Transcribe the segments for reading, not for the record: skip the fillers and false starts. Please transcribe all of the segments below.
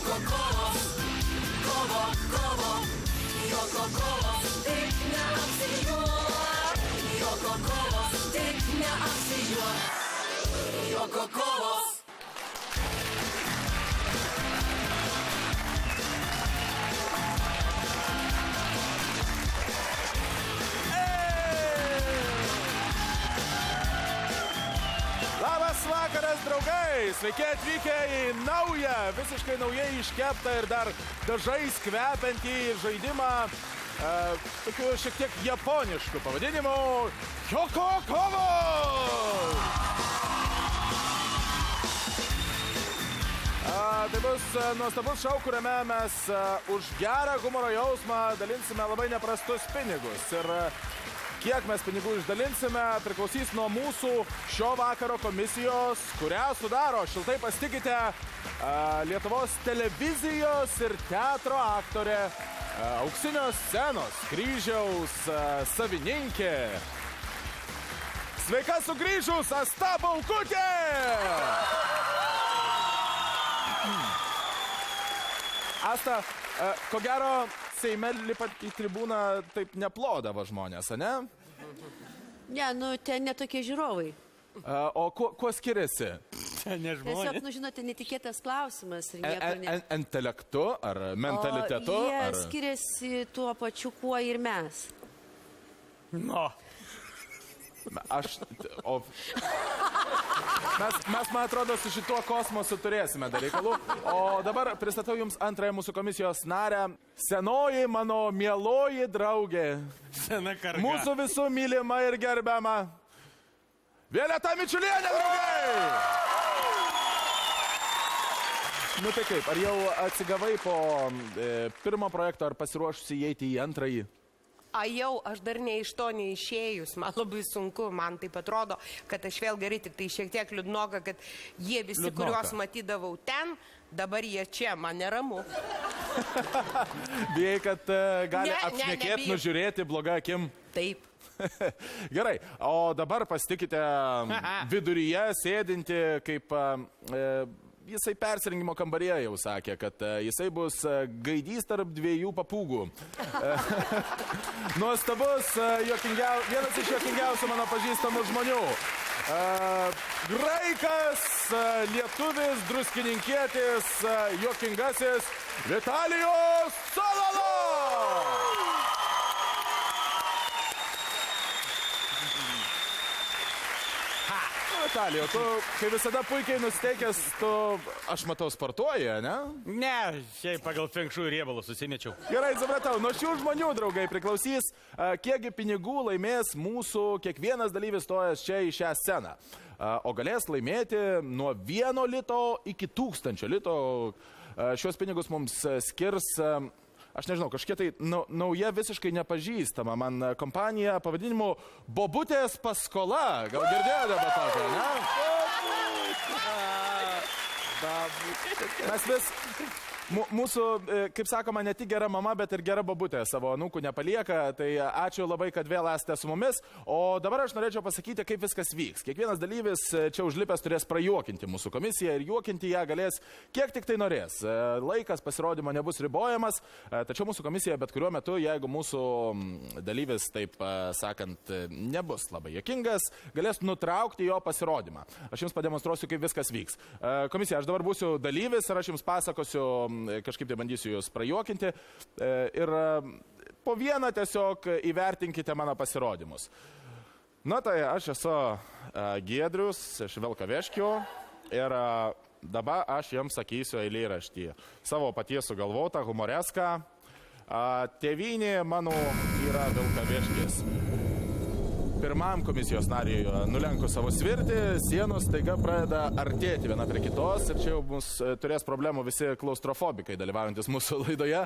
Joko kovos, Joko kovos, tik neapsijuok. Joko kovos, tik neapsijuok. Joko kovos. Labas vakaras, draugai! Sveiki atvykę į naują, visiškai naujai iškeptą ir dar dažais kvepiantį žaidimą, tokiu šiek tiek japonišku pavadinimu Joko kovos! Tai bus nuostabus šou, kuriame mes už gerą humoro jausmą dalinsime labai neprastus pinigus. Ir kiek mes pinigų išdalinsime, priklausys nuo mūsų šio vakaro komisijos, kurią sudaro, šiltai pasitikite, Lietuvos televizijos ir teatro aktorė, Auksinio scenos kryžiaus savininkė. Sveika sugrįžus, Asta Baukutė! Asta, ko gero, Seime lipat į tribūną taip neplodavo žmonės, ne? Ne, ten netokie žiūrovai. O kuo skiriasi? Tiesiog, žinote, netikėtas klausimas. Intelektu ar mentalitetu? Jie skiriasi tuo pačiu, kuo ir mes. No. Mes, man atrodo, su šituo kosmosu turėsime dar reikalų. O dabar pristatau jums antrąją mūsų komisijos narę. Senoji mano mieloji draugė. Sena karga. Mūsų visų mylima ir gerbiama Violeta Mičiulienė, draugai! Nu tai kaip, ar jau atsigavai po pirmo projekto, ar pasiruošusi įeiti į antrąjį? Aš dar ne iš to neišėjus, man labai sunku, man taip atrodo, kad aš vėl gerai, tik tai šiek tiek liūdnoka, kad jie visi, kuriuos matydavau ten, dabar jie čia, man neramu. Bijai, kad gali apšnekėti, nužiūrėti blogą akim? Taip. Gerai, o dabar pasitikite viduryje sėdinti, kaip jisai persirengimo kambaryje jau sakė, kad jisai bus gaidys tarp dviejų papūgų. Nuostabus, vienas iš juokingiausių mano pažįstamų žmonių. Graikas, lietuvis, druskininkietis, juokingasis Vitalijus Sololo! Vitalijau, tu, kai visada puikiai nusteikęs, tu, aš matau, sportuoji, ne? Ne, šiaip pagal fenkšų riebalų susimečiau. Gerai, supratau, nuo šių žmonių, draugai, priklausys, kiekgi pinigų laimės mūsų kiekvienas dalyvis stojęs čia į šią sceną. O galės laimėti nuo 1 lito iki 1000 lito. Šios pinigus mums skirs, aš nežinau, kažkiek tai nauja visiškai nepažįstama man kompanija pavadinimu Bobutės paskola. Gal girdėjote apie tokią, ne? Mes vis... Mūsų, kaip sakoma, ne tik gera mama, bet ir gera babutė savo anūkų nepalieka, tai ačiū labai, kad vėl esate su mumis. O dabar aš norėčiau pasakyti, kaip viskas vyks. Kiekvienas dalyvis čia užlipęs turės prajuokinti mūsų komisiją ir juokinti ją galės kiek tik tai norės. Laikas pasirodymo nebus ribojamas, tačiau mūsų komisija bet kuriuo metu, jeigu mūsų dalyvis, taip sakant, nebus labai juokingas, galės nutraukti jo pasirodymą. Aš jums pademonstruosiu, kaip viskas vyks. Komisija, aš dabar būsiu dalyvis ir aš jums pasakosiu, kažkaip tai bandysiu jūs prajuokinti ir po vieną tiesiog įvertinkite mano pasirodymus. Na tai aš esu Giedrius iš Vilkaviškio ir dabar aš jums sakysiu eilėraštį. Savo paties sugalvotą humoreską. Tėvynė mano yra Vilkaviškis. Pirmam komisijos nariui nulenku savo svirtį, sienos taiga pradeda artėti viena prie kitos ir čia jau mus turės problemų visi klaustrofobikai dalyvaujantis mūsų laidoje.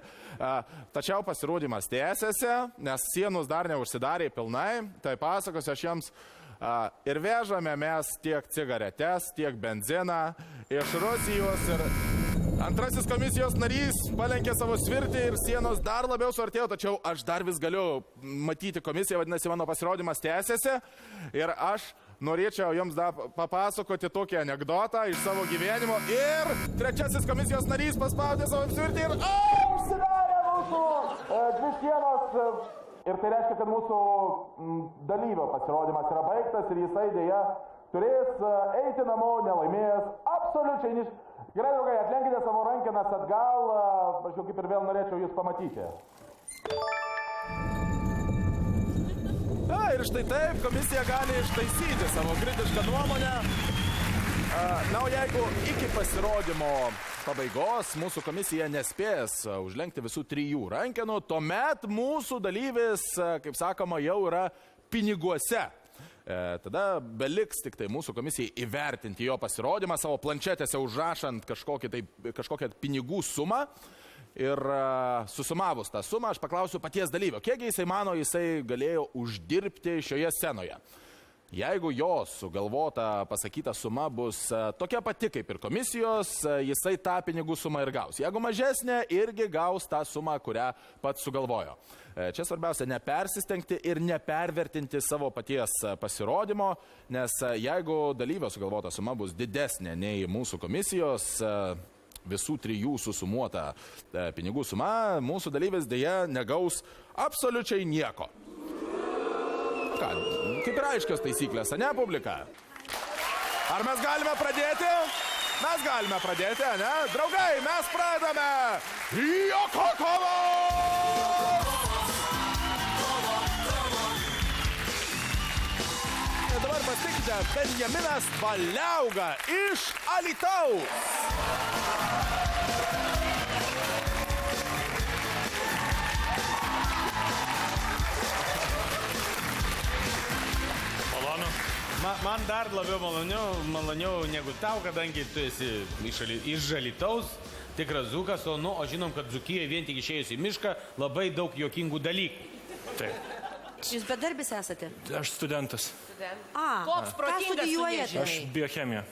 Tačiau pasirodymas tęsiasi, nes sienos dar neužsidarė pilnai, tai pasakosiu aš jums. Ir vežame mes tiek cigaretes, tiek benziną iš Rusijos ir antrasis komisijos narys palenkė savo svirtį ir sienos dar labiau suartėjo, tačiau aš dar vis galiu matyti komisiją, vadinasi, mano pasirodymas tęsiasi ir aš norėčiau jums dar papasakoti tokį anekdotą iš savo gyvenimo. Ir trečiasis komisijos narys paspaudė savo apsvirtį ir užsidarė mūsų dvi sienos. Ir tai reiškia, kad mūsų dalyvio pasirodymas yra baigtas ir jisai dėja turės eiti namo nelaimėjęs absoliučiai niš. Gerai, draugai, atlenkite savo rankenas atgal, aš jau kaip ir vėl norėčiau jūs pamatyti. Ir štai taip, komisija gali ištaisyti savo kritišką nuomonę. Na, o jeigu iki pasirodymo pabaigos mūsų komisija nespės užlenkti visų 3 rankenų, tuomet mūsų dalyvis, kaip sakoma, jau yra piniguose. Tada beliks tik tai mūsų komisijai įvertinti jo pasirodymą, savo planšetėse užrašant kažkokią pinigų sumą. Ir susumavus tą sumą, aš paklausiu paties dalyvio, kiek jisai mano, jisai galėjo uždirbti šioje scenoje. Jeigu jo sugalvota pasakyta suma bus tokia pati kaip ir komisijos, jisai tą pinigų sumą ir gaus. Jeigu mažesnė, irgi gaus tą sumą, kurią pats sugalvojo. Čia svarbiausia nepersistengti ir nepervertinti savo paties pasirodymo, nes jeigu dalyvio sugalvota suma bus didesnė nei mūsų komisijos, visų 3 susumuota pinigų suma, mūsų dalyvis dėja negaus absoliučiai nieko. Ką, kaip ir aiškios taisyklės, ne, publika? Ar mes galime pradėti? Mes galime pradėti, ne? Draugai, mes pradame! Joko kovo! Dabar pastikite, Benjaminas Valiauga iš Alytaus. Man dar labiau maloniau negu tau, kadangi tu esi iš Alytaus, tikras dzūkas, o žinom, kad Dzūkijoje vien tik išėjus į mišką labai daug juokingų dalykų. Taip. Jūs bedarbis esate? Aš studentas. Koks protingas studijuojate? Aš biochemiją.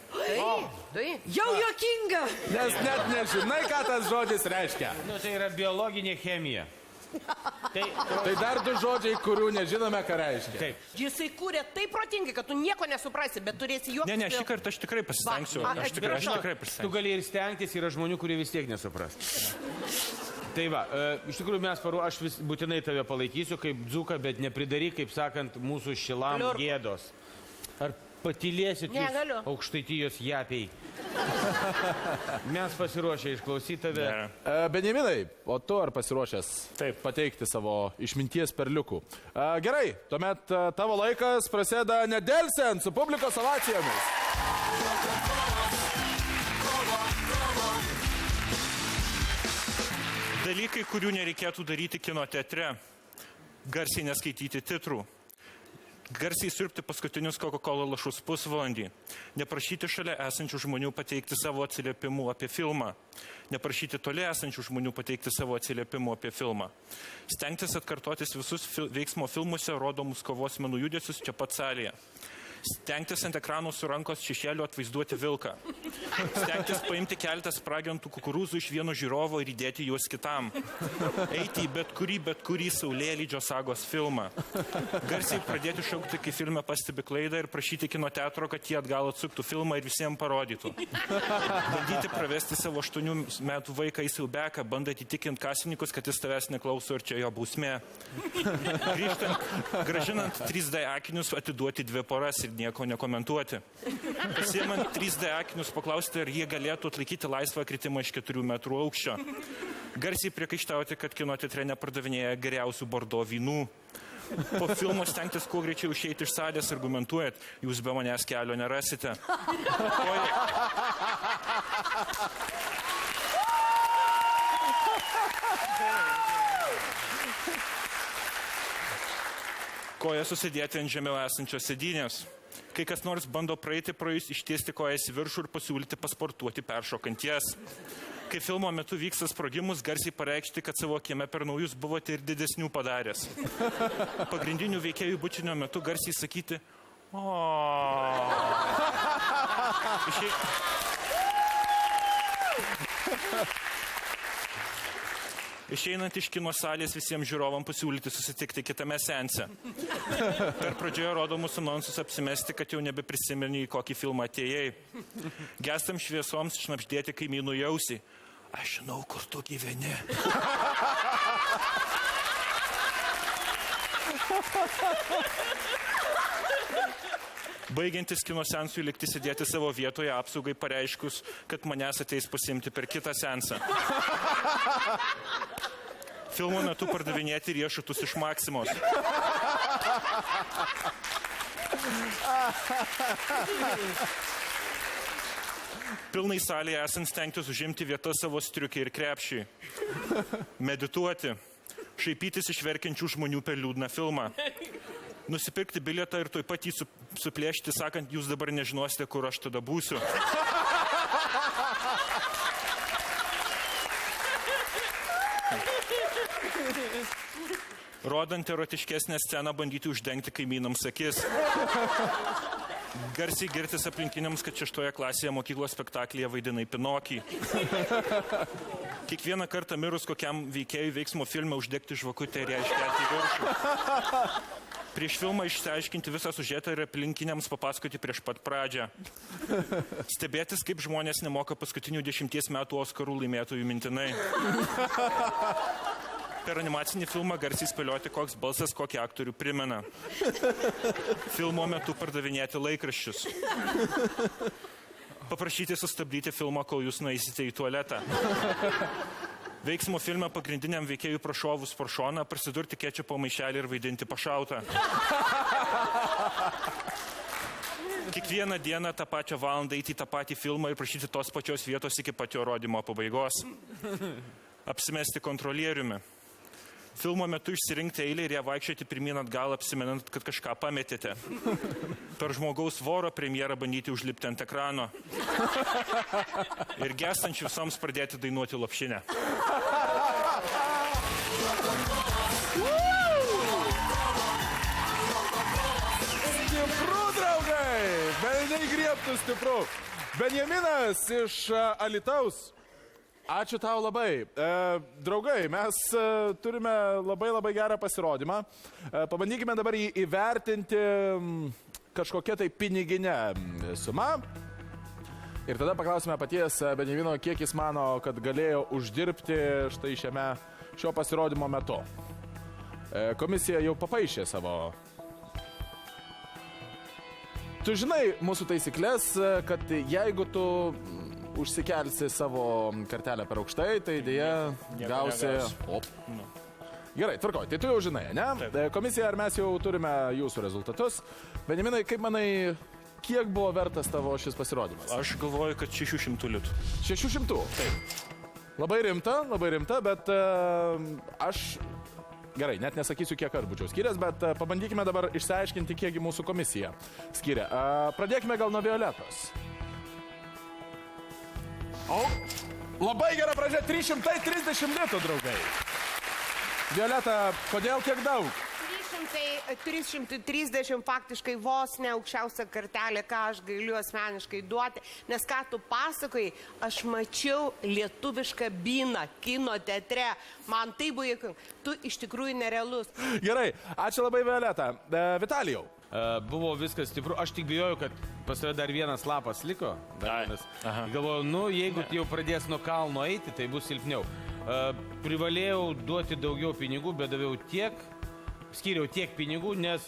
Tai? Jau juokinga! Nes net nežinai, ką tas žodis reiškia. Tai yra biologinė chemija. Tai dar 2 žodžiai, kurių nežinome, ką reiškia. Taip. Jisai kūrė taip protingai, kad tu nieko nesuprasi, bet turėsi juoktis. Ne, šį kartą aš tikrai pasistengsiu. Aš tikrai Tu pasistengsiu. gali ir stengtis, yra žmonių, kurie vis tiek nesupras. Tai va, iš tikrųjų aš būtinai tave palaikysiu kaip dzūką, bet nepridaryk, kaip sakant, mūsų šilam gėdos. Ar patylėsit jūs aukštaitijos japiai? Mes pasiruošę išklausyti tave. Benjaminai, o tu ar pasiruošęs pateikti savo išminties perliukų? Gerai, tuomet tavo laikas prasideda nedelsiant su publikos ovacijomis. Dalykai, kurių nereikėtų daryti kino teatre. Garsiai neskaityti titrų. Garsiai siurbti paskutinius Coca-Cola lašus pusvalandį. Neprašyti šalia esančių žmonių pateikti savo atsiliepimų apie filmą. Neprašyti toli esančių žmonių pateikti savo atsiliepimų apie filmą. Stengtis atkartotis visus veiksmo filmuose rodomus kovos menų judesius čia pat salėje. Stengtis ant ekranų su rankos šešėliu atvaizduoti vilką. Stengtis paimti keletą spragintų kukurūzų iš vieno žiūrovo ir įdėti juos kitam. Eiti į bet kurį Saulėlydžio sagos filmą. Garsiai pradėti šaukti, kai filme pastebi klaidą ir prašyti kino teatro, kad jie atgal atsuktų filmą ir visiems parodytų. Bandyti pravesti savo 8 metų vaiką į siaubeką, bandant įtikinti kasininkus, kad jis tavęs neklauso ir čia jo bausmė. Gražinant 3D akinius atiduoti 2 poras ir nieko nekomentuoti. Pasiemant 3D akinius paklausti, ar jie galėtų atlaikyti laisvą kritimą iš 4 metrų aukščio. Garsiai priekaištauti, kad kino teatre nepardavinėja geriausių bordo vynų. Po filmo stengtis kuo greičiau išeiti iš salės, argumentuojat, jūs be manęs kelio nerasite. Koja susidėti ant žemiau esančios sėdynės. Kai kas nors bando praeiti pro jūs, ištiesti kojas į viršų ir pasiūlyti pasportuoti peršokant jas. Kai filmo metu vyksta sprogimus, garsiai pareikšti, kad savo kieme per naujus buvote ir didesnių padaręs. Pagrindinių veikėjų bučinio metu garsiai sakyti Išeinant iš kino salės visiems žiūrovam pasiūlyti susitikti kitame seanse. Per pradžioje rodomus anonsus apsimesti, kad jau nebeprisimeni, į kokį filmą atėjai. Gestam šviesoms šnapždėti kaimynų jausį. Aš žinau, kur tu gyveni. Baigiantis kino seansui likti sėdėti savo vietoje apsaugai pareiškus, kad manęs ateis pasiimti per kitą seansą. Filmo metu pardavinėti riešutus iš Maksimos. Pilnai salėje esant stengtis užimti vietą savo striukiai ir krepšiai. Medituoti. Šaipytis iš verkiančių žmonių per liūdną filmą. Nusipirkti bilietą ir tuoj pat jį suplėšti, sakant, jūs dabar nežinosite, kur aš tada būsiu. Rodant erotiškesnę sceną bandyti uždengti kaimynams akis. Garsiai girtis aplinkiniams, kad 6 klasėje mokyklos spektaklyje vaidinai Pinokį. Kiekvieną kartą mirus kokiam veikėjui veiksmo filme uždegti žvakutę ir ją iškelti į viršų. Prieš filmą išsiaiškinti visą sužetą ir aplinkiniams papasakoti prieš pat pradžią. Stebėtis, kaip žmonės nemoka paskutinių 10 metų Oskarų laimėtojų mintinai. Per animacinį filmą garsiai spėlioti, koks balsas kokį aktorių primena. Filmo metu pardavinėti laikraščius. Paprašyti sustabdyti filmą, kol jūs nueisite į tualetą. Veiksmo filme pagrindiniam veikėjui prašovus pro šoną prasidurti kečupo maišelį ir vaidinti pašautą. Kiekvieną dieną tą pačią valandą eiti į tą patį filmą ir prašyti tos pačios vietos iki pat jo rodymo pabaigos. Apsimesti kontrolieriumi. Filmo metu išsirinkti eilę ir ją vaikščioti pirmyn atgal, apsimenant, kad kažką pametėte. Per žmogaus voro premjerą bandyti užlipti ant ekrano. Ir gestančių visoms pradėti dainuoti lopšinę. Stipru, draugai! Velniai griebtų stipru. Benjaminas iš Alytaus. Ačiū tau labai. Draugai, mes turime labai gerą pasirodymą. Pabandykime dabar jį įvertinti kažkokia tai piniginė suma. Ir tada paklausime paties Benjamino, kiek jis mano, kad galėjo uždirbti štai šio pasirodymo metu. Komisija jau papaišė savo. Tu žinai mūsų taisyklės, kad jeigu tu užsikelsi savo kartelę per aukštai, tai dėja gausi... Gerai, tvarkoj, tai tu jau žinai, ne? Taip. Komisija, ar mes jau turime jūsų rezultatus? Benjaminai, kaip manai, kiek buvo vertas tavo šis pasirodymas? Aš galvoju, kad 600 litų. 600? Taip. Labai rimta, bet aš... Gerai, net nesakysiu, kiek aš būčiau skyręs, bet pabandykime dabar išsiaiškinti, kiekgi mūsų komisija skiria. Pradėkime gal nuo Violetos. O, labai gera pradžia, 330 litų, draugai. Violeta, kodėl tiek daug? 330 faktiškai vos ne aukščiausia kartelė, ką aš galiu asmeniškai duoti, nes ką tu pasakoji, aš mačiau lietuvišką Byną kino teatre, man tai buvo jokinga, tu iš tikrųjų nerealus. Gerai, ačiū labai, Violeta. Vitalijau. Buvo viskas stipru, aš tik bijojau, kad pas tave dar vienas lapas liko. Galvojau, jeigu jau pradės nuo kalno eiti, tai bus silpniau. Privalėjau duoti daugiau pinigų, bet daviau skyriau tiek pinigų, nes,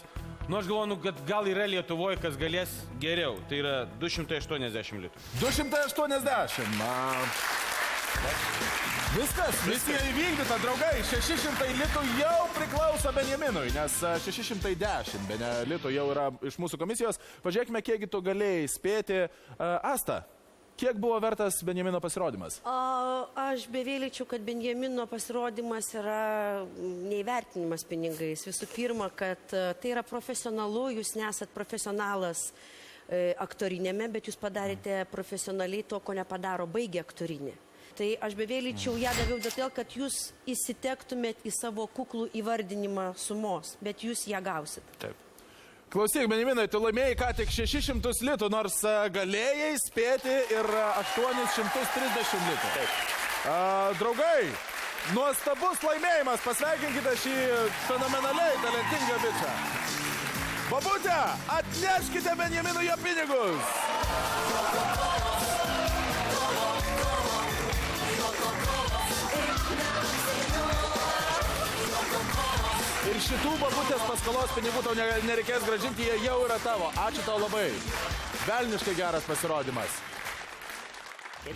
aš galvoju, kad gal yra Lietuvoje, kas galės geriau. Tai yra 280 litų. 280. Viskas, misija įvykdyta, draugai. 600 litų jau priklauso Benjaminui, nes 610 litų jau yra iš mūsų komisijos. Pažiūrėkime, kiekgi tu galėjai spėti. Asta, kiek buvo vertas Benjamino pasirodymas? Aš bevėlyčiau, kad Benjamino pasirodymas yra neįvertinimas pinigais. Visų pirma, kad tai yra profesionalu, jūs nesat profesionalas aktorinėme, bet jūs padarėte profesionaliai to, ko nepadaro baigę aktorinį. Tai aš bevėlyčiau ją daviau dėl, kad jūs įsitektumėt į savo kuklų įvardinimą sumos, bet jūs ją gausit. Taip. Klausyk, Benjaminai, tu laimėjai ką tik 600 litų, nors galėjai spėti ir 830 litų. Taip. Draugai, Nuostabus laimėjimas, pasveikinkite šį fenomenaliai talentingą bičą. Bobutė, atneškite Benjaminui jo pinigus. Ir šitų babutės paskolos pinigų tau nereikės grąžinti, jie jau yra tavo. Ačiū tau labai. Velniškai geras pasirodymas.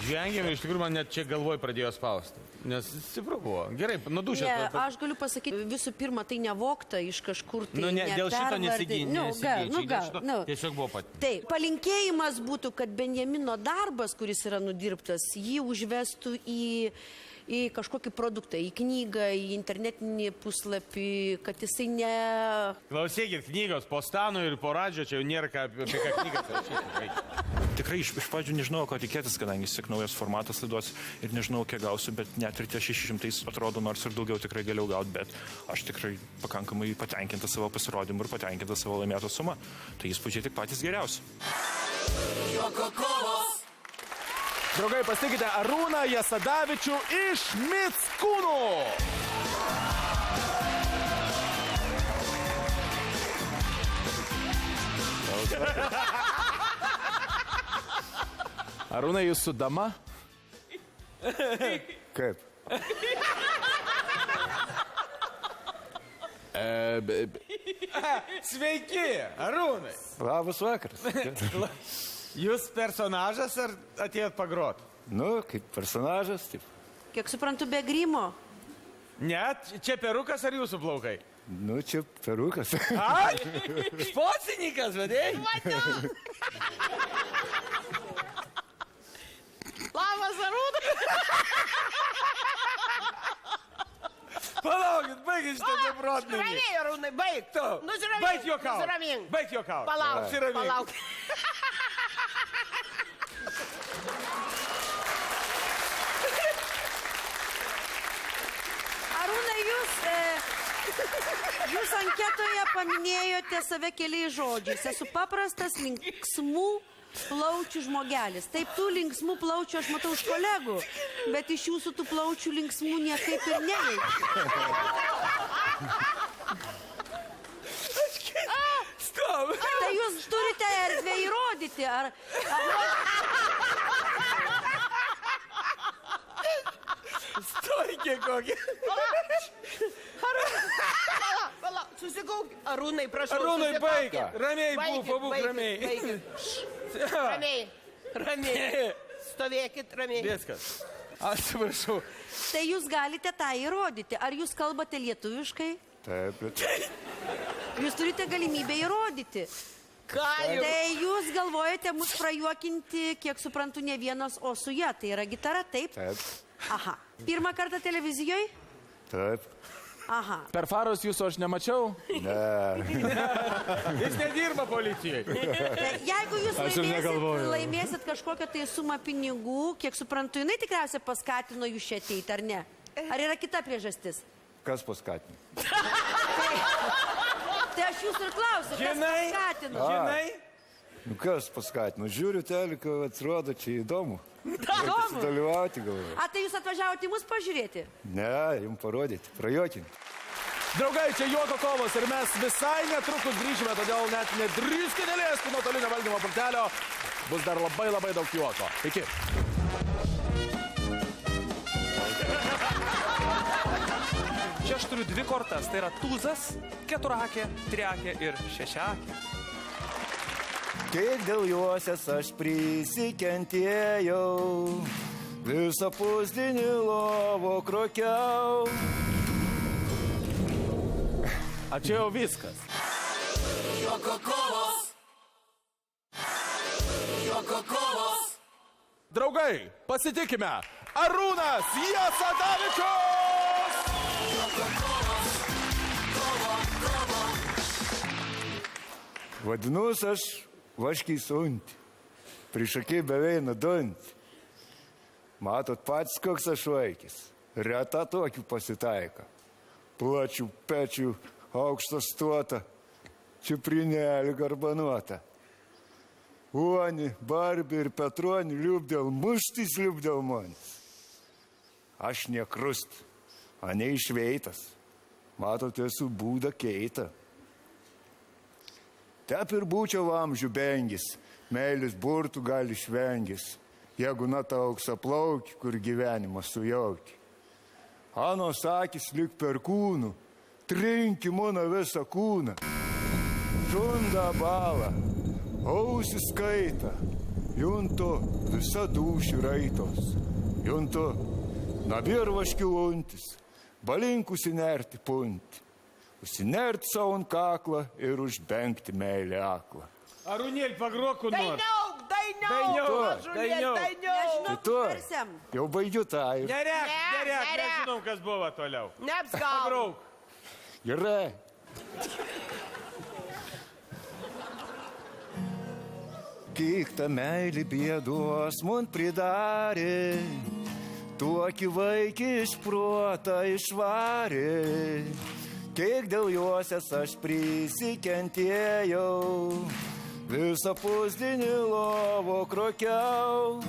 Žengėme, iš tikrųjų man net čia galvoj pradėjo spausti. Nes stipru buvo. Gerai, nudušęs. Ne, aš galiu pasakyti, visų pirma, tai nevokta iš kažkur tai. Nu, ne, dėl šito nesigynčiai. Tiesiog buvo pat. Taip, palinkėjimas būtų, kad Benjamino darbas, kuris yra nudirbtas, jį užvestų į kažkokį produktą, į knygą, į internetinį puslapį, kad jisai ne... Klausykit, knygos po Stanu ir po Radžio, čia jau nėra apie ką knygas rašyti. Tikrai iš pradžių nežinau, ko tikėtis, kadangi tik naujas formatas laidos ir nežinau, kiek gausiu, bet net ir tie 600 atrodo, nors ir daugiau tikrai galėjau gauti, bet aš tikrai pakankamai patenkintas savo pasirodymu ir patenkintas savo laimėto sumą. Tai įspūdžiai tik patys geriausi. Joko kovos. Draugai, pasitikite Arūną Jasadavičių iš Mickūnų. Arūnai, jūs su dama? Kaip? Sveiki, Arūnai. Labas vakaras. Jūs personažas ar atėjot pagrot? Nu, kaip personažas, taip. Kiek suprantu, be grimo. Net, čia perukas ar jūsų plaukai? Nu, čia perukas. Ai, špocininkas, vedėjai? Labas, Arūnai. Palaukit, baigit šitą beprotnamį. Ramiai, Arūnai, baig. Tu, Nusiramink. baig juokaut. Nusiramink. Baig juokaut. Palauk, Apsiramink. palauk. Arūnai, jūs anketoje paminėjote save keliais žodžiais. Esu paprastas, linksmų plaučių žmogelis. Taip, tų linksmų plaučių aš matau iš kolegų, bet iš jūsų tų plaučių linksmų niekaip ir nejaučiu. Stop. Tai jūs turite erdvę įrodyti, ar... Stoikė kokia. Palauk, susikauk. Arūnai, prašau. Arūnai, baig. susikaukit. Ramiai būk, Baikit, pabūk baikit, ramiai. baikit. Ramiai. Stovėkit ramiai. Viskas. Atsiprašau. Tai jūs galite tą įrodyti. Ar jūs kalbate lietuviškai? Taip, bet... Jūs turite galimybę įrodyti. Ką jūs? Tai jūs galvojate mus prajuokinti, kiek suprantu, ne vienas, o su ja. Tai yra gitara, taip? Taip, Aha. Pirmą kartą televizijoje? taip. Aha. Per farus jūsų aš nemačiau. Ne. Jis nedirba policijai. Tai jeigu jūs Aš ir negalvoju. laimėsit kažkokią tai sumą pinigų, kiek suprantu, jinai tikriausiai paskatino jūs čia ateiti, ar ne? Ar yra kita priežastis? Kas paskatino? Tai aš jūs ir klausiu, kas Žinai? paskatino? Žinai? Nu, kas paskatino? Žiūriu teliką, atrodo, čia įdomu. Įdomu. Dalyvauti galvoju. A, tai jūs atvažiavote į mus pažiūrėti? Ne, jums parodyti, prajuokinti. Draugai, čia Juoko kovos ir mes visai netrukus grįžime, todėl net nedrįskite liesti nuotolinio valdymo pultelio. Bus dar labai daug juoko. Iki. Čia aš turiu 2 kortas, tai yra tūzas, 4-akė, 3-akė ir 6-akė. Kiek dėl juosies aš prisikentėjau, visą pusdienį lovo krokiau. A čia jau viskas. Joko kovos. Joko kovos. Draugai, pasitikime. Arūnas Jasadavičius! Vadinus aš vaškiai sunti, priešakiai beveik nudunti. Matot pats, koks aš vaikis, reta tokių pasitaika. Plačių pečių, aukštą stuotą, čiuprinėlį garbanuotą. Uoni, Barbį ir Petronį liūpdėl muštis liūpdėl manis. Aš nekrust, a ne išveitas. Matote, esu būda keita. Tep ir būčiau amžių bengis, meilis burtų gali švengis, jeigu nata auksaplaukį, kur gyvenimą sujauki. Anos akis lik per kūnų, trinki mano visą kūną. Žunda bala, ausis skaita, juntu visą dūšių raitos. Juntu nabirvaškių untis, balink užsinerti punti. Užsinerti savo ant kaklą ir užbengti meilę aklą. Arūnėl, pagrokų nors. Dainiau! Tai tu, jau baigiu tą. Nerek, nežinom, kas buvo toliau. Neapsgauk. Pagrauk. Gerai. Kiek ta meilė bėdos man pridarė, tokį vaikį iš protą išvarė. Kiek dėl juosies aš prisikentėjau, visą pusdienį lovo krokiau.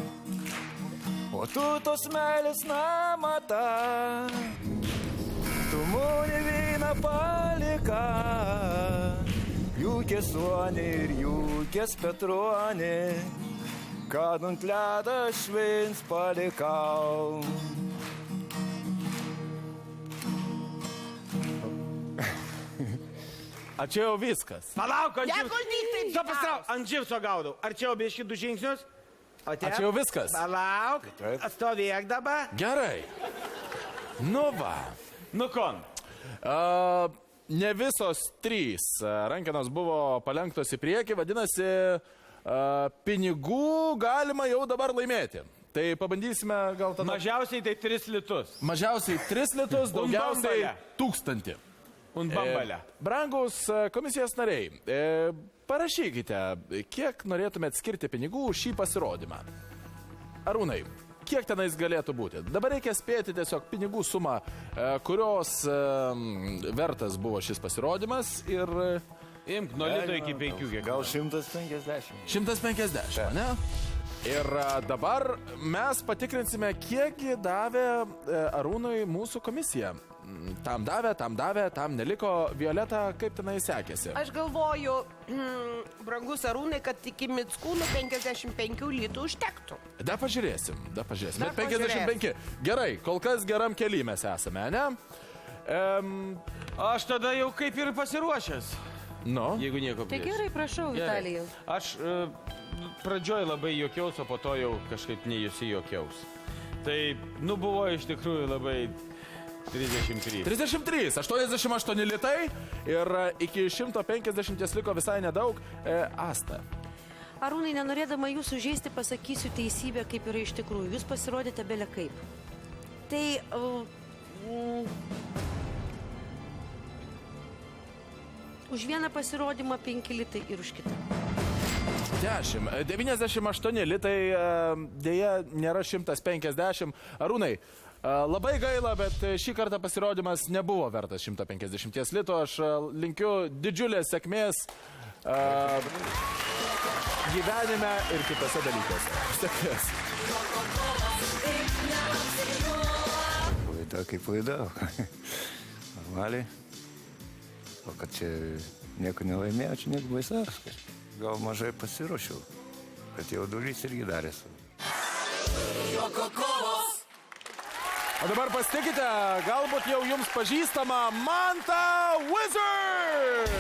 O tu tos meilės namata, tu mane vyną palika. Jūkės suonė ir jūkės petronė, kad ant ledą švins palikau. A čia jau viskas. Palauk, ant Jeigu lyg tai ant živso gaudau. Ar čia jau biški 2 žingsnius? A čia jau viskas. Palauk, Taip. atstovėk dabar. Gerai. Nu va. Nu kon. Ne visos 3 rankenos buvo palenktos į priekį, vadinasi, pinigų galima jau dabar laimėti. Tai pabandysime gal tada... Mažiausiai tai 3 litus. Mažiausiai 3 litus, daugiausiai 1000. Un bambalę. Brangus komisijos nariai, parašykite, kiek norėtumėt skirti pinigų už šį pasirodymą. Arūnai, kiek tenais galėtų būti? Dabar reikia spėti tiesiog pinigų sumą, kurios vertas buvo šis pasirodymas ir... Imk nuo lito iki 5. Gal 150. 150, ne? Ir dabar mes patikrinsime, kiekgi davė Arūnui mūsų komisija. Tam davė, tam neliko. Violeta, kaip tenai sekėsi? Aš galvoju, brangus Arūnai, kad iki Mickūnų 55 litų užtektų. Da pažiūrėsim. Bet 55. Gerai, kol kas geram kely mes esame, ne? Aš tada jau kaip ir pasiruošęs. Nu. Jeigu nieko Tai prieš. gerai, prašau, Vitalijau. Aš pradžioj labai juokiaus, o po to jau kažkaip nejusijuokiaus. Tai, buvo iš tikrųjų labai 33. 33, 88 litai ir iki 150 liko visai nedaug. Asta. Arūnai, nenorėdama jūsų žaisti, pasakysiu teisybę, kaip yra iš tikrųjų. Jūs pasirodėte belė kaip. Tai... už vieną pasirodymą 5 litai ir už kitą. 98 litai, dėja, nėra 150. Arūnai, labai gaila, bet šį kartą pasirodymas nebuvo vertas 150 litų. Aš linkiu didžiulės sėkmės gyvenime ir kitose dalykuose. Sėkmės. Laida kaip laida. Normaliai. O kad čia nieko nelaimėjau, čia nieko baisaus. Gal mažai pasiruošiau, kad jaudulys irgi darė savo. O dabar pasitikite, galbūt jau jums pažįstama Manta Wizard!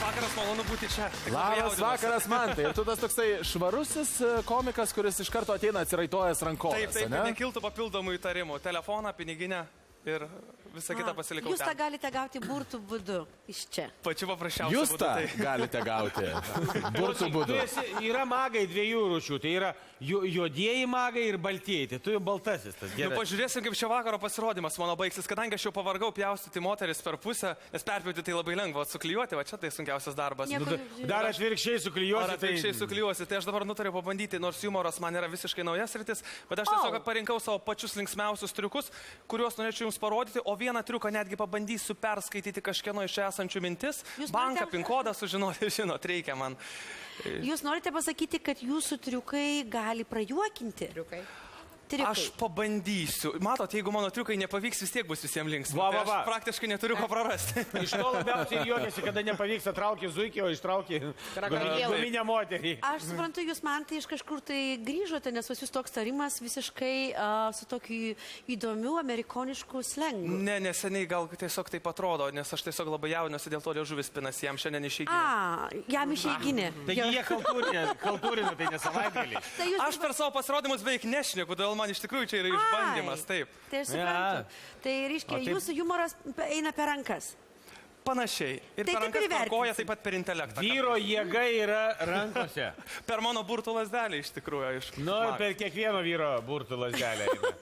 Vakaras, malonu būti čia. Labas vakaras, Mantai. Ir tu tas toksai švarusis komikas, kuris iš karto ateina atsiraitojęs rankovės, Taip, ne? nekiltų papildomų įtarimų. Telefoną, piniginę ir visą kitą pasilikau Jūs tą ten. galite gauti burtų būdu iš čia. Pačiu paprasčiausiu Jūs būdu. tą galite gauti burtų būdu. Yra magai 2 rūšių. Tai yra juodieji magai ir baltieji. Tai tu jau baltasis tas. Nu, Gerai. pažiūrėsim, kaip šio vakaro pasirodymas mano baigsis, kadangi aš jau pavargau pjaustyti moteris per pusę, nes perpjauti tai labai lengva, suklijuoti, va čia tai sunkiausias darbas. Nieko- Dar atvirkščiai Ar suklijuosi. atvirkščiai suklijuosi, tai aš dabar nutariau pabandyti, nors humoras man yra visiškai naujas rytis, bet aš tiesiog parinkau savo pačius linksmiausius triukus, kuriuos norėčiau jums parodyti, o vieną triuką netgi pabandysiu perskaityti kažkieno iš esančių mintis. Jūs Banką, norite- pin kodą sužinoti, žinot, reikia man. Jūs norite pasakyti, kad jūsų triukai gali prajuokinti? Triukai. Triukai. Aš pabandysiu. Matot, jeigu mano triukai nepavyks, vis tiek bus visiems linksma. Va, va, Tai va. aš praktiškai neturiu ko prarasti. Iš to labiausiai juokiasi, kada nepavyksta traukti zuikį, o ištraukti guminę moterį. Aš suprantu, jūs man tai iš kažkur tai grįžote, nes pas jūs toks tarimas visiškai su tokiu įdomiu amerikonišku slengu. Ne, neseniai gal tiesiog taip atrodo, nes aš tiesiog labai jaunuosi, dėl to liežuvis pinas jam šiandien išeiginė. Jam išeiginė. Taigi jie kaltūrina, tai nesavaitgalį. Tai jūs Aš per savo pasirodymus beveik nešneku, todėl man iš tikrųjų čia yra išbandymas, taip. Tai aš suprantu. Tai reiškia, jūsų humoras eina per rankas. Panašiai. Ir Tai per taip ir rankas, per koją, įvertinsim. taip pat per intelektą. Vyro jėga yra rankose. Per mano burtų lasdelį iš tikrųjų, aišku. Nu, per kiekvieno vyro burtų lasdelę eina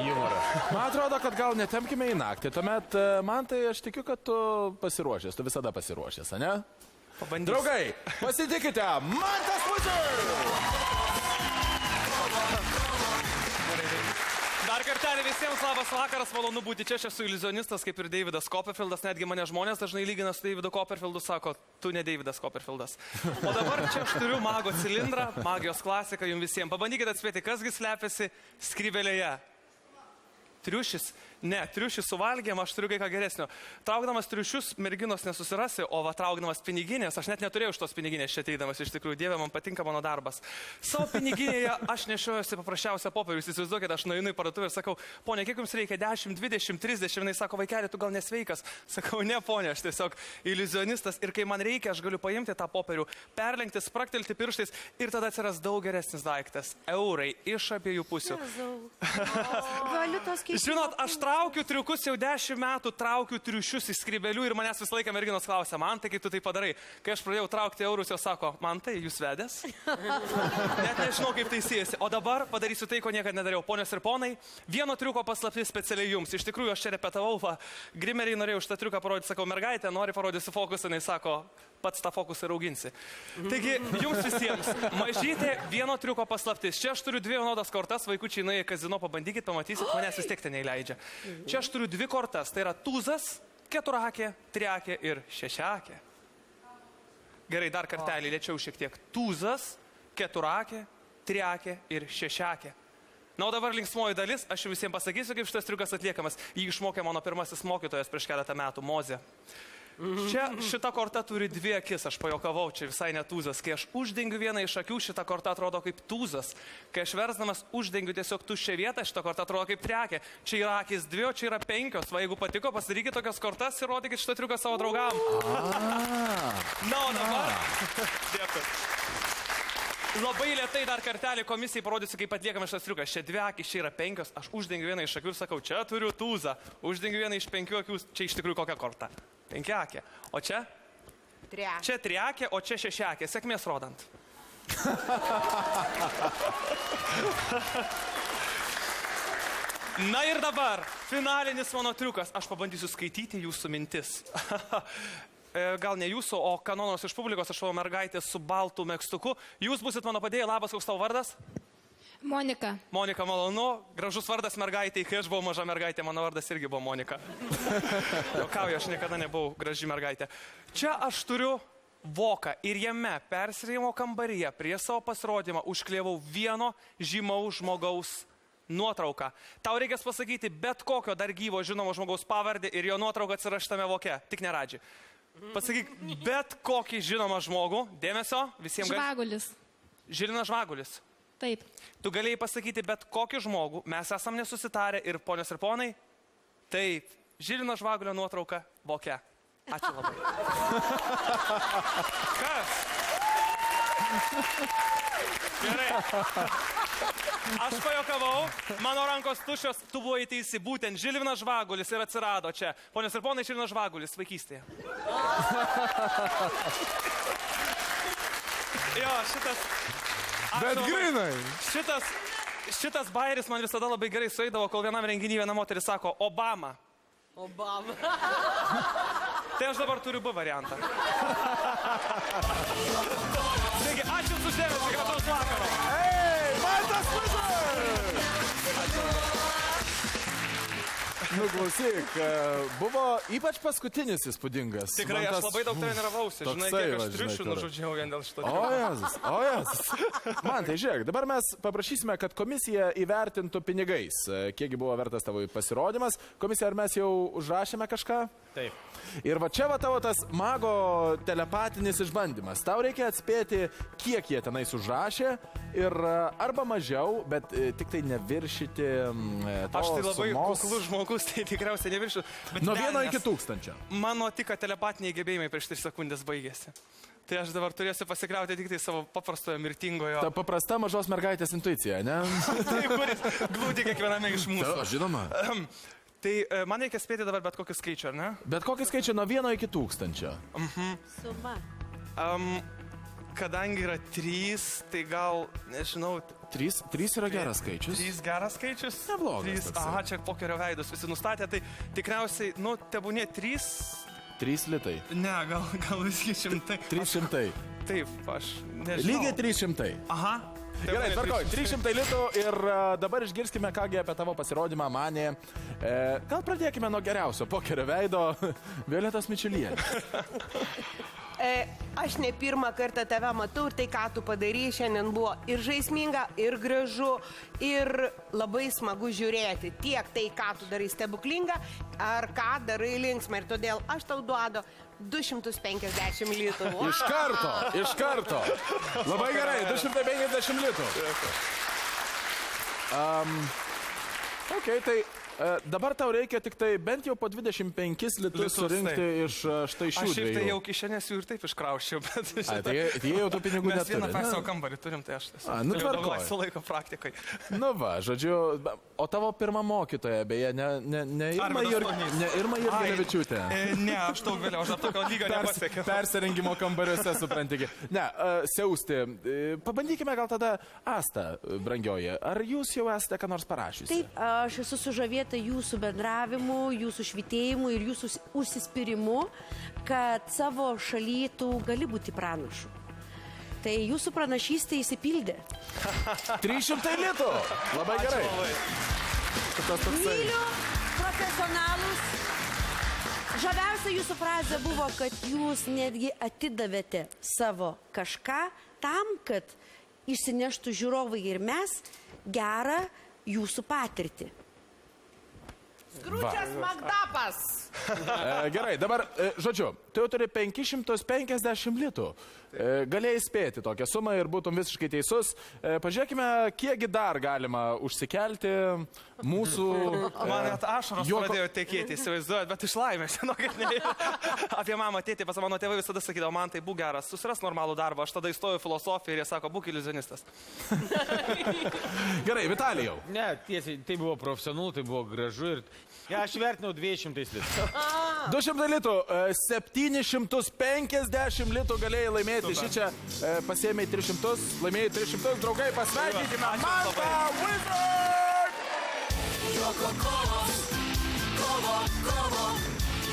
jumoras. Man atrodo, kad gal netempkime į naktį. Tuomet, man tai aš tikiu, kad tu pasiruošęs, tu visada pasiruošęs, ne? Pabandysiu. Draugai, pasitikite, Mantas Wizard! Dar kartelį visiems labas vakaras, malonu būti čia, aš esu iliuzionistas, kaip ir Davidas Copperfieldas, netgi mane žmonės dažnai lygina su Davidu Copperfieldu, sako, tu ne Davidas Copperfieldas. O dabar čia aš turiu mago cilindrą, magijos klasiką jums visiems. Pabandykite atspėti, kasgi slepiasi skrybėlėje. Triušis? Ne, triušį suvalgėm, aš turiu kai ką geresnio. Traukdamas triušius merginos nesusirasi, o va traukdamas piniginės, aš net neturėjau šitos piniginės čia ateidamas, iš tikrųjų, Dieve, man patinka mano darbas. Savo piniginėje aš nešiojuosi paprasčiausią popierių, jūs įsivaizduokite, aš nueinu į parduotuvę ir sakau, ponia, kiek jums reikia, 10, 20, 30, jinai sako, vaikeli, tu gal nesveikas. Sakau, ne, ponia, aš tiesiog iliuzionistas ir kai man reikia, aš galiu paimti tą popierių, perlenkti, spraktelti pirštais ir tada atsiras daug geresnis daiktas. Eurai iš abiejų pusių. Valiutos keitimo. Žinot, aš traukiu triukus jau 10 metų, traukiu triušius iš skrybelių ir manęs visą laiką merginos klausia, man tai kaip tu tai padarai. Kai aš pradėjau traukti eurus, jos sako, man tai jūs vedęs? Net nežinau, kaip tai siejasi. O dabar padarysiu tai, ko niekada nedariau. Ponios ir ponai, vieno triuko paslaptis specialiai jums. Iš tikrųjų, aš čia repetavau, grimeriai norėjau šitą triuką parodyti, sakau, mergaitė, nori parodysiu fokusą, jinai sako, pats tą fokusą ir auginsi. Taigi, jums visiems, mažytė vieno triuko paslaptis. Čia aš turiu 2 vienodas kortas, vaikučiai nuėję į kazino, pabandykit, pamatysit, manęs vis tiek ten neįleidžia. Čia aš turiu 2 kortas, tai yra tūzas, keturakė, triakė ir šešiakė. Gerai, dar kartelį, lėčiau šiek tiek. Tūzas, keturakė, triakė ir šešiakė. Na, o dabar linksmoji dalis, aš jums visiems pasakysiu, kaip šitas triukas atliekamas. Jį išmokė mano pirmasis mokytojas prieš keletą metų, Mozė. Čia šita korta turi 2 akis, aš pajokavau, čia visai netūzas. Kai aš uždengiu vieną iš akių, šita korta atrodo kaip tūzas. Kai aš versdamas uždengiu tiesiog tuščią vietą, šita korta atrodo kaip triakė. Čia yra akis 2, o čia yra 5. Va, jeigu patiko, pasidarykit tokias kortas ir rodykit šitą triuką savo draugam. Na, o dabar... Dėkui. Labai lietai dar kartelį komisijai parodysiu, kaip atliekame šitas triukas. Čia 2 akis, čia yra 5. Aš uždengiu vieną iš akių ir sakau, čia turiu tūzą. Uždengiu vieną iš 5 akių, čia iš tikrųjų kokia korta. 5 akė. O čia? Triakė. Čia 3 akė, o čia 6 akė. Sėkmės rodant. Na ir dabar, finalinis mano triukas. Aš pabandysiu skaityti jūsų mintis. Gal ne jūsų, o kanonos iš publikos, aš buvau mergaitė su baltu megztuku. Jūs busit mano padėjai, labas, koks tavo vardas? Monika. Monika, malonu, gražus vardas mergaitė, kai aš buvau maža mergaitė, mano vardas irgi buvo Monika. Jokauju, aš niekada nebuvau graži mergaitė. Čia aš turiu voką ir jame persirėjimo kambaryje prie savo pasirodymą užklievau vieno žymaus žmogaus nuotrauką. Tau reikės pasakyti bet kokio dar gyvo žinomo žmogaus pavardį ir jo nuotrauką atsiras šitame voke, tik neradži. Pasakyk bet kokį žinomą žmogų, dėmesio, visiems Žvagulis. Žilinas Žvagulis. Taip. Tu galėjai pasakyti bet kokį žmogų, mes esam nesusitarę ir ponios ir ponai, taip, Žilino Žvagulio nuotrauka voke. Ačiū labai. Kas? Gerai. Aš pajokavau, mano rankos tušios, tu buvai teisi, būtent Žilvinas Žvagulis ir atsirado čia. Ponios ir ponai, Žilvinas Žvagulis vaikystėje. Jo, šitas... Bet grinai. Šitas bairis man visada labai gerai sueidavo, kol vienam renginį viena moteris sako Obama. Obama. Tai aš dabar turiu B variantą. Taigi, ačiū Jums uždėmesį, gražaus vakaro. Hey, Mantas Wizard! Nu, klausyk, buvo ypač paskutinis įspūdingas. Tikrai, Man aš tas- labai daug treniravausi. Žinai, toksai kiek va, aš žinai, triušių tada. nužudžiau vien dėl šito. O Jezus. Man tai žiūrėk, dabar mes paprašysime, kad komisija įvertintų pinigais, kiekgi buvo vertas tavo pasirodymas. Komisija, ar mes jau užrašėme kažką? Taip. Ir va čia va tavo tas mago telepatinis išbandymas. Tau reikia atspėti, kiek jie tenais užrašė ir arba mažiau, bet tik tai neviršyti tos Aš tai labai sumos. kuklus žmogus, tai tikriausiai neviršiu. Bet Nuo velnias, 1 iki 1000. Mano tik telepatiniai gebėjimai prieš 3 sekundės baigėsi. Tai aš dabar turėsiu pasikliauti tik tai savo paprastojo mirtingojo. Ta paprasta mažos mergaitės intuicija, ne? Taip, kuris glūdi kiekviename iš mūsų. Žinoma. Tai man reikia spėti dabar bet kokį skaičių, ar ne? Bet kokį skaičių nuo 1 iki 1000? Suma. Kadangi yra 3, tai gal, nežinau, 3 yra geras skaičius. 3 geras skaičius. Neblogas 3, toksai. aha, čia pokerio veidus visi nustatė, tai tikriausiai, nu, tebūnė 3, 3 litai. ne, gal visgi 100. 300. Taip, aš nežinau. Lygiai 300. Aha. Gerai, tvarkoj, 300 litų ir dabar išgirskime, kągi apie tavo pasirodymą manė. Gal pradėkime nuo geriausio pokerio veido, Violetos Mičiulienės. Aš ne pirmą kartą tave matau ir tai, ką tu padarei, šiandien buvo ir žaisminga, ir gražu, ir labai smagu žiūrėti. Tiek tai, ką tu darai stebuklinga, ar ką darai linksmai. Ir todėl aš tau duodu 250 litų. Iš karto. Labai gerai, 250 litų. Ok, tai dabar tau reikia tik tai bent jau po 25 litus surinkti iš štai šių Aš šiaip tai dviejų. jau kišenės jų ir taip iškrauščiau, bet Ai, tai jie jau tų pinigų mes vieną neturi. per ne? savo kambarį turim, tai aš nu turiu daug tvarkoj. laisvo laiko praktikai. Nu va, žodžiu, o tavo pirma mokytoja, beje, ne Irma Arvydas Stonys. Irma Jurgelevičiūtė. Ne, aš daug vėliau, aš dar tokio lygio nepasiekiau. Persirengimo kambariuose, supranti. Ne, siausti. Pabandykime gal tada Asta, brangioji. Ar jūs jau esate ką nors parašiusi? Taip, aš esu sužavėta jūsų bendravimu, jūsų švitėjimu ir jūsų užsispyrimu, kad savo šaly tu gali būti pranašu. Tai jūsų pranašystė įsipildė. 300 litų. Labai gerai. Tas toksai. Myliu profesionalus. Žaviausia jūsų frazė buvo, kad jūs netgi atidavėte savo kažką tam, kad išsineštų žiūrovai ir mes gerą jūsų patirtį. Skrūčias Magdapas. Gerai, dabar, žodžiu, tu jau turi 550 litų. Galėjai spėti tokią sumą ir būtum visiškai teisus. Pažiūrėkime, kiekgi dar galima užsikelti mūsų... Man net ašaros juoko- pradėjo tekėti, įsivaizduojat, bet iš laimės, žinokit, ne. Apie mamą, tėtį, pas mano tėvai visada sakydavo, man tai būk geras, susiras normalų darbą, aš tada įstojau į filosofiją ir jie sako, būk iliuzionistas. Gerai, Vitalijau. Ne, tiesiai, tai buvo profesionalu, tai buvo gražu ir... Ja, aš vertinau 200 litų. 200 litų, 750 litų galėjai laimėti. Šičia pasiėmėjai 300, laimėjai 300, draugai, pasveikinkime. Mantą Wizard! Juoko kovos, kovo,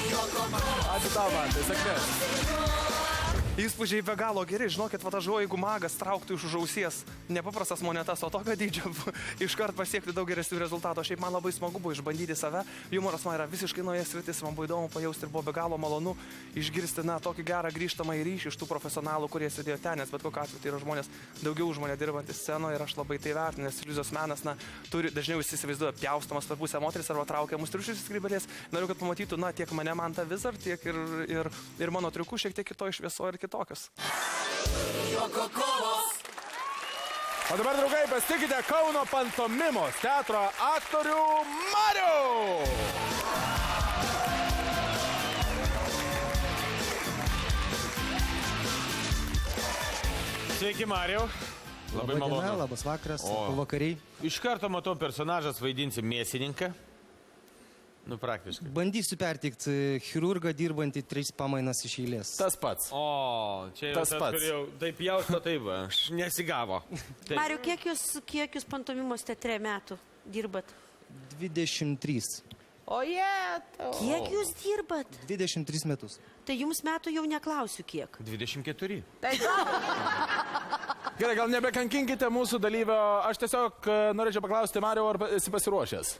juoko kovos. Ačiū tau, Mantai, sėkmės. Įspūdžiai be galo geri, žinokit, vatažuoju, jeigu magas trauktų iš už ausies nepaprastas monetas, o tokio dydžio iškart pasiekti daug geresnių rezultatų. Šiaip man labai smagu buvo išbandyti save, humoras man yra visiškai naujas sritis, man buvo įdomu pajausti ir buvo be galo malonu išgirsti, na, tokį gerą grįžtamą į ryšį iš tų profesionalų, kurie sėdėjo ten, nes bet kokiu atveju tai yra žmonės daugiau už mane dirbantys scenoje ir aš labai tai vertinu, nes iliuzijos menas, na, turi dažniau įsivaizduoja pjaustamas per pusę moteris arba traukiamus triušius į skrybėlės. Noriu, kad pamatytų, na, tiek mane Mantą Wizard, tiek ir mano triukų šiek tiek kitoj šviesoje ir kitokius. Juoko kovos, O dabar, draugai, pasitikite Kauno pantomimos teatro aktorių Marių. Sveiki, Mariau. Labai Labą dieną, malonu. labas vakaras, O. vakariai. Iš karto matau, personažas vaidinsi mėsininką. Nu, praktiškai. Bandysiu perteikti chirurgą dirbantį 3 pamainas iš eilės. Tas pats. O, čia jau Tas pats. Kur jau taip jausto, taip, va, nesigavo. Taip. Mariu, kiek jūs pantomimos teatre metų dirbat? 23. O jie. Kiek jūs dirbat? 23 metus. Tai jums metų jau neklausiu kiek. 24. Tai Gerai, gal nebekankinkite mūsų dalyvio. Aš tiesiog norėčiau paklausti, Mariau, ar esi pasiruošęs?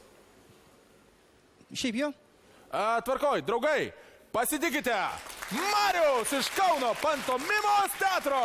Šiaip jo. Tvarkoj, draugai, pasitikite. Marius iš Kauno pantomimos teatro.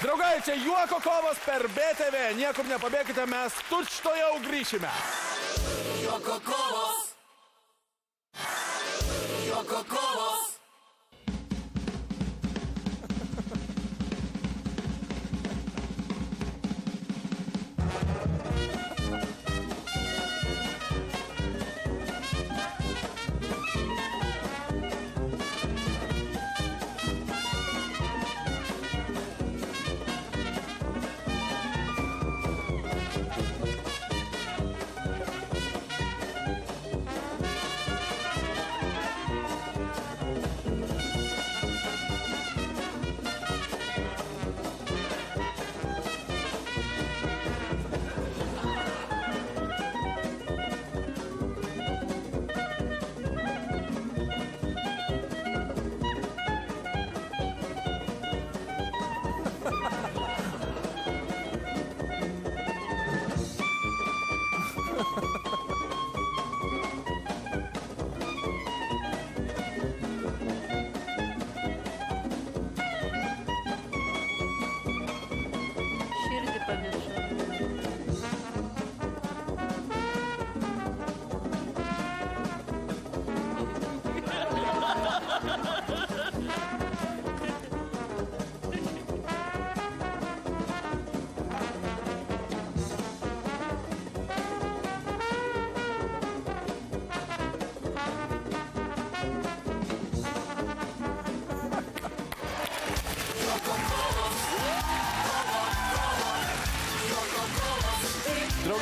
Draugai, čia juoko kovos per BTV. Niekur nepabėkite, mes tučtuojau grįšime. Juoko kovos. Juoko kovos.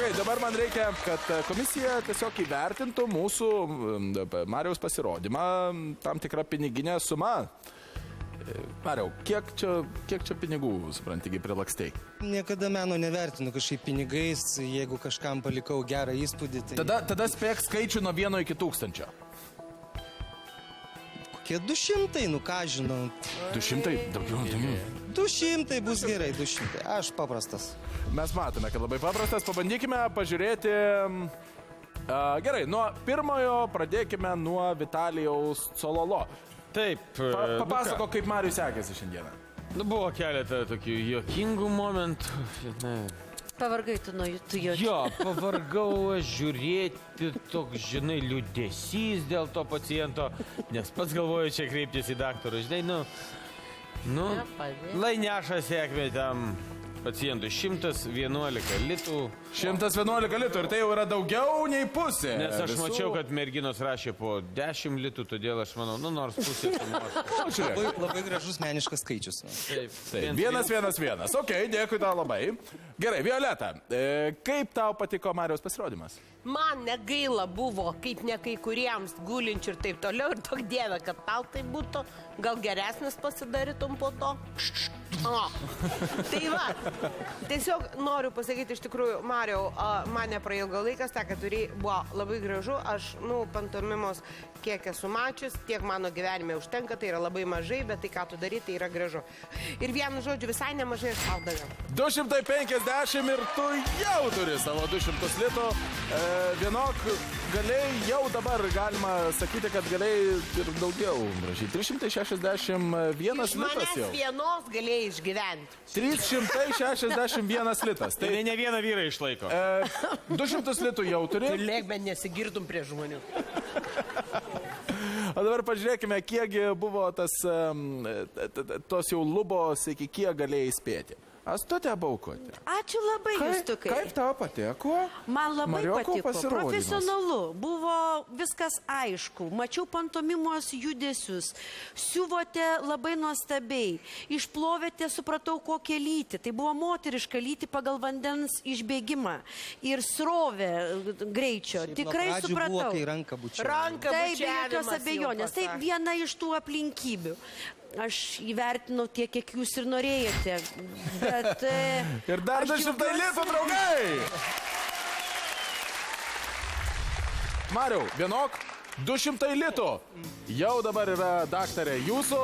Draugai, dabar man reikia, kad komisija tiesiog įvertintų mūsų Mariaus pasirodymą tam tikrą piniginę sumą. Mariau, kiek čia pinigų, supranti, prilakstei? Niekada meno nevertinu kažkaip pinigais, jeigu kažkam palikau gerą įspūdį. Tai... Tada spėk skaičių nuo 1 iki 1000. Kokie 200, nu ką žinau. 200? Daugiau. 200 bus gerai, 200. Aš paprastas. Mes matome, kad labai paprastas. Pabandykime pažiūrėti. Gerai, nuo pirmojo pradėkime nuo Vitalijaus Cololo. Taip. Papasako, kaip Mariui sekėsi šiandieną. Buvo keletą tokių juokingų momentų. Pavargai tu nuo jų. Jo, pavargau žiūrėti, toks, žinai, liūdesys dėl to paciento, nes pats galvoju čia kreiptis į daktarą, žinai, lai neša sėkmė tam pacientui 111 litų. 111 litų ir tai jau yra daugiau nei pusė. Nes aš mačiau, kad merginos rašė po 10 litų, todėl aš manau, nors pusė. Labai gražus meniškas skaičius. Taip. 111. Ok, dėkui tau labai. Gerai, Violeta, kaip tau patiko Mariaus pasirodymas? Man negaila buvo, kaip ne kai kuriems gulinčių ir taip toliau, ir tok dieve, kad tau tai būtų, gal geresnis pasidarytum po to. Tai va, tiesiog noriu pasakyti iš tikrųjų, Mariau, man neprailgo laikas, ta, kad buvo labai gražu, aš, pantomimos kiek esu mačius, tiek mano gyvenime užtenka, tai yra labai mažai, bet tai ką tu daryti, tai yra gražu. Ir vienu žodžiu, visai nemažai aš tau daviau. 250 ir tu jau turi savo 200 litų. Vienok, galėjai jau dabar, galima sakyti, kad galėjai ir daugiau rašyti. 361 litas jau. Iš manęs vienos galėjai išgyventi. 361 litas. Tai ne vieną vyrą išlaiko. 200 litų jau turi. Tu lėk, bet nesigirdum prie žmonių. O dabar pažiūrėkime, kiekgi buvo tos jau lubos, iki kiek galėjai spėti. Astutė Baukotė. Ačiū labai, Justukai. Kaip tau patiko? Man labai Marioko patiko. pasirodymas? Profesionalu. Buvo viskas aišku. Mačiau pantomimos judesius. Siuvote labai nuostabiai. Išplovėte, supratau, kokią lytį. Tai buvo moteriška lytį pagal vandens išbėgimą. Ir srovė greičio. Tikrai supratau. Buvo, kai ranka bučiavo. Ranka Taip, be bučiavimas jokios abejonės. Tai viena iš tų aplinkybių. Aš įvertinau tiek, kiek jūs ir norėjote. Bet... Ir dar 200 litų, draugai! Mariau, vienok, 200 litų. Jau dabar yra daktarė jūsų.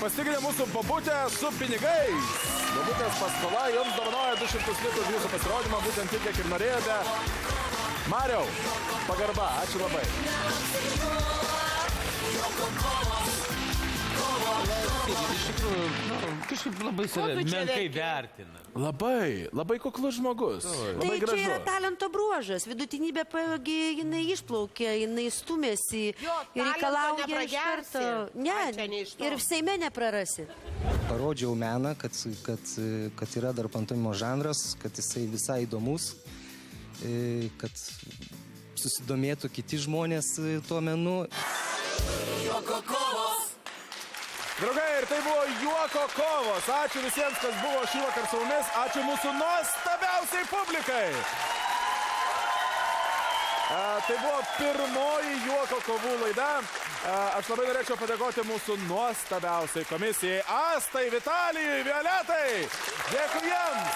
Pasitikrinė mūsų babutę su pinigais. Babutės paskola jums dovanoja 200 litų jūsų pasirodymą, būtent tiek, kiek ir norėjote. Mariau, pagarba, ačiū labai. Iš tikrųjų, kažkaip labai save menkai vertina. Labai kuklus žmogus. Labai Tai gražu. čia yra talento bruožas. Vidutinybė, jinai išplaukė, jinai stumėsi Jo, ir reikalauja talento iš karto. nepragersi. Ai, čia ne iš to. Ir Seime neprarasi. Parodžiau meną, kad yra dar pantomimo žanras, kad jisai visai įdomus, kad susidomėtų kiti žmonės tuo menu. Juoko kovos. Draugai, ir tai buvo Juoko kovos. Ačiū visiems, kas buvo šį vakar su mumis. Ačiū mūsų nuostabiausiai publikai. Tai buvo pirmoji Juoko kovų laida. Aš labai norėčiau padėkoti mūsų nuostabiausiai komisijai Astai, Vitalijui, Violetai. Dėkui jiems.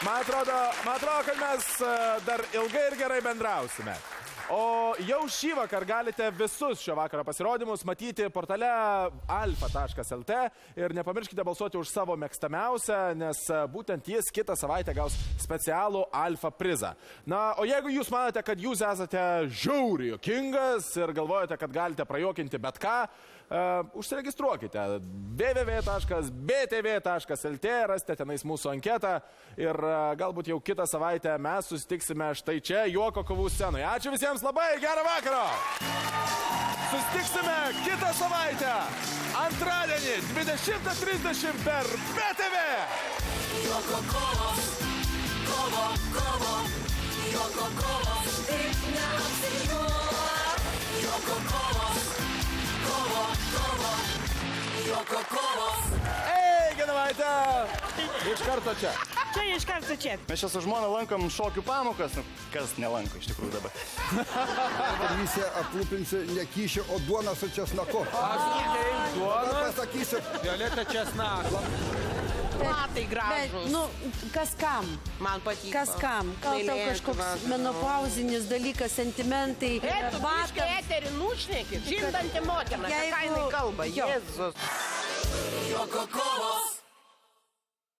Man atrodo, kad mes dar ilgai ir gerai bendrausime. O jau šį vakar galite visus šio vakaro pasirodymus matyti portale alfa.lt ir nepamirškite balsuoti už savo mėgstamiausią, nes būtent jis kitą savaitę gaus specialų alfa prizą. Na, o jeigu jūs manote, kad jūs esate žiauriai juokingas ir galvojate, kad galite prajuokinti bet ką, užsiregistruokite www.btv.lt, rasite tenais mūsų anketą ir galbūt jau kitą savaitę mes susitiksime štai čia Juoko kovų scenoje. Ačiū visiems labai, gerą vakarą! Susitiksime kitą savaitę, antradienį 20:30 per BTV! Juoko kovos. Kovo. Juoko kovos. Taip neapsijuok. Juoko kovos. Kovo. Juoko kovos. Ei, savaitę. Iš karto čia. Čia iš karto čia. Mes čia su žmona lankom šokių pamokas, nu, kas nelanko iš tikrųjų dabar. Ir visi aprūpinsi ne kyšį, o duoną su česnaku. Duona. Pasakysiu, Violeta Česnak. Matai gražus. Bet, nu, kas kam? Man patiko. Kas kam? Gal tau Mylėti kažkoks vakarą. menopauzinis dalykas, sentimentai, Tu biškai eterį nušneki, žindantį motiną, ką Jeigu- jinai kalba, Jo. Jėzus. Juoko kovos.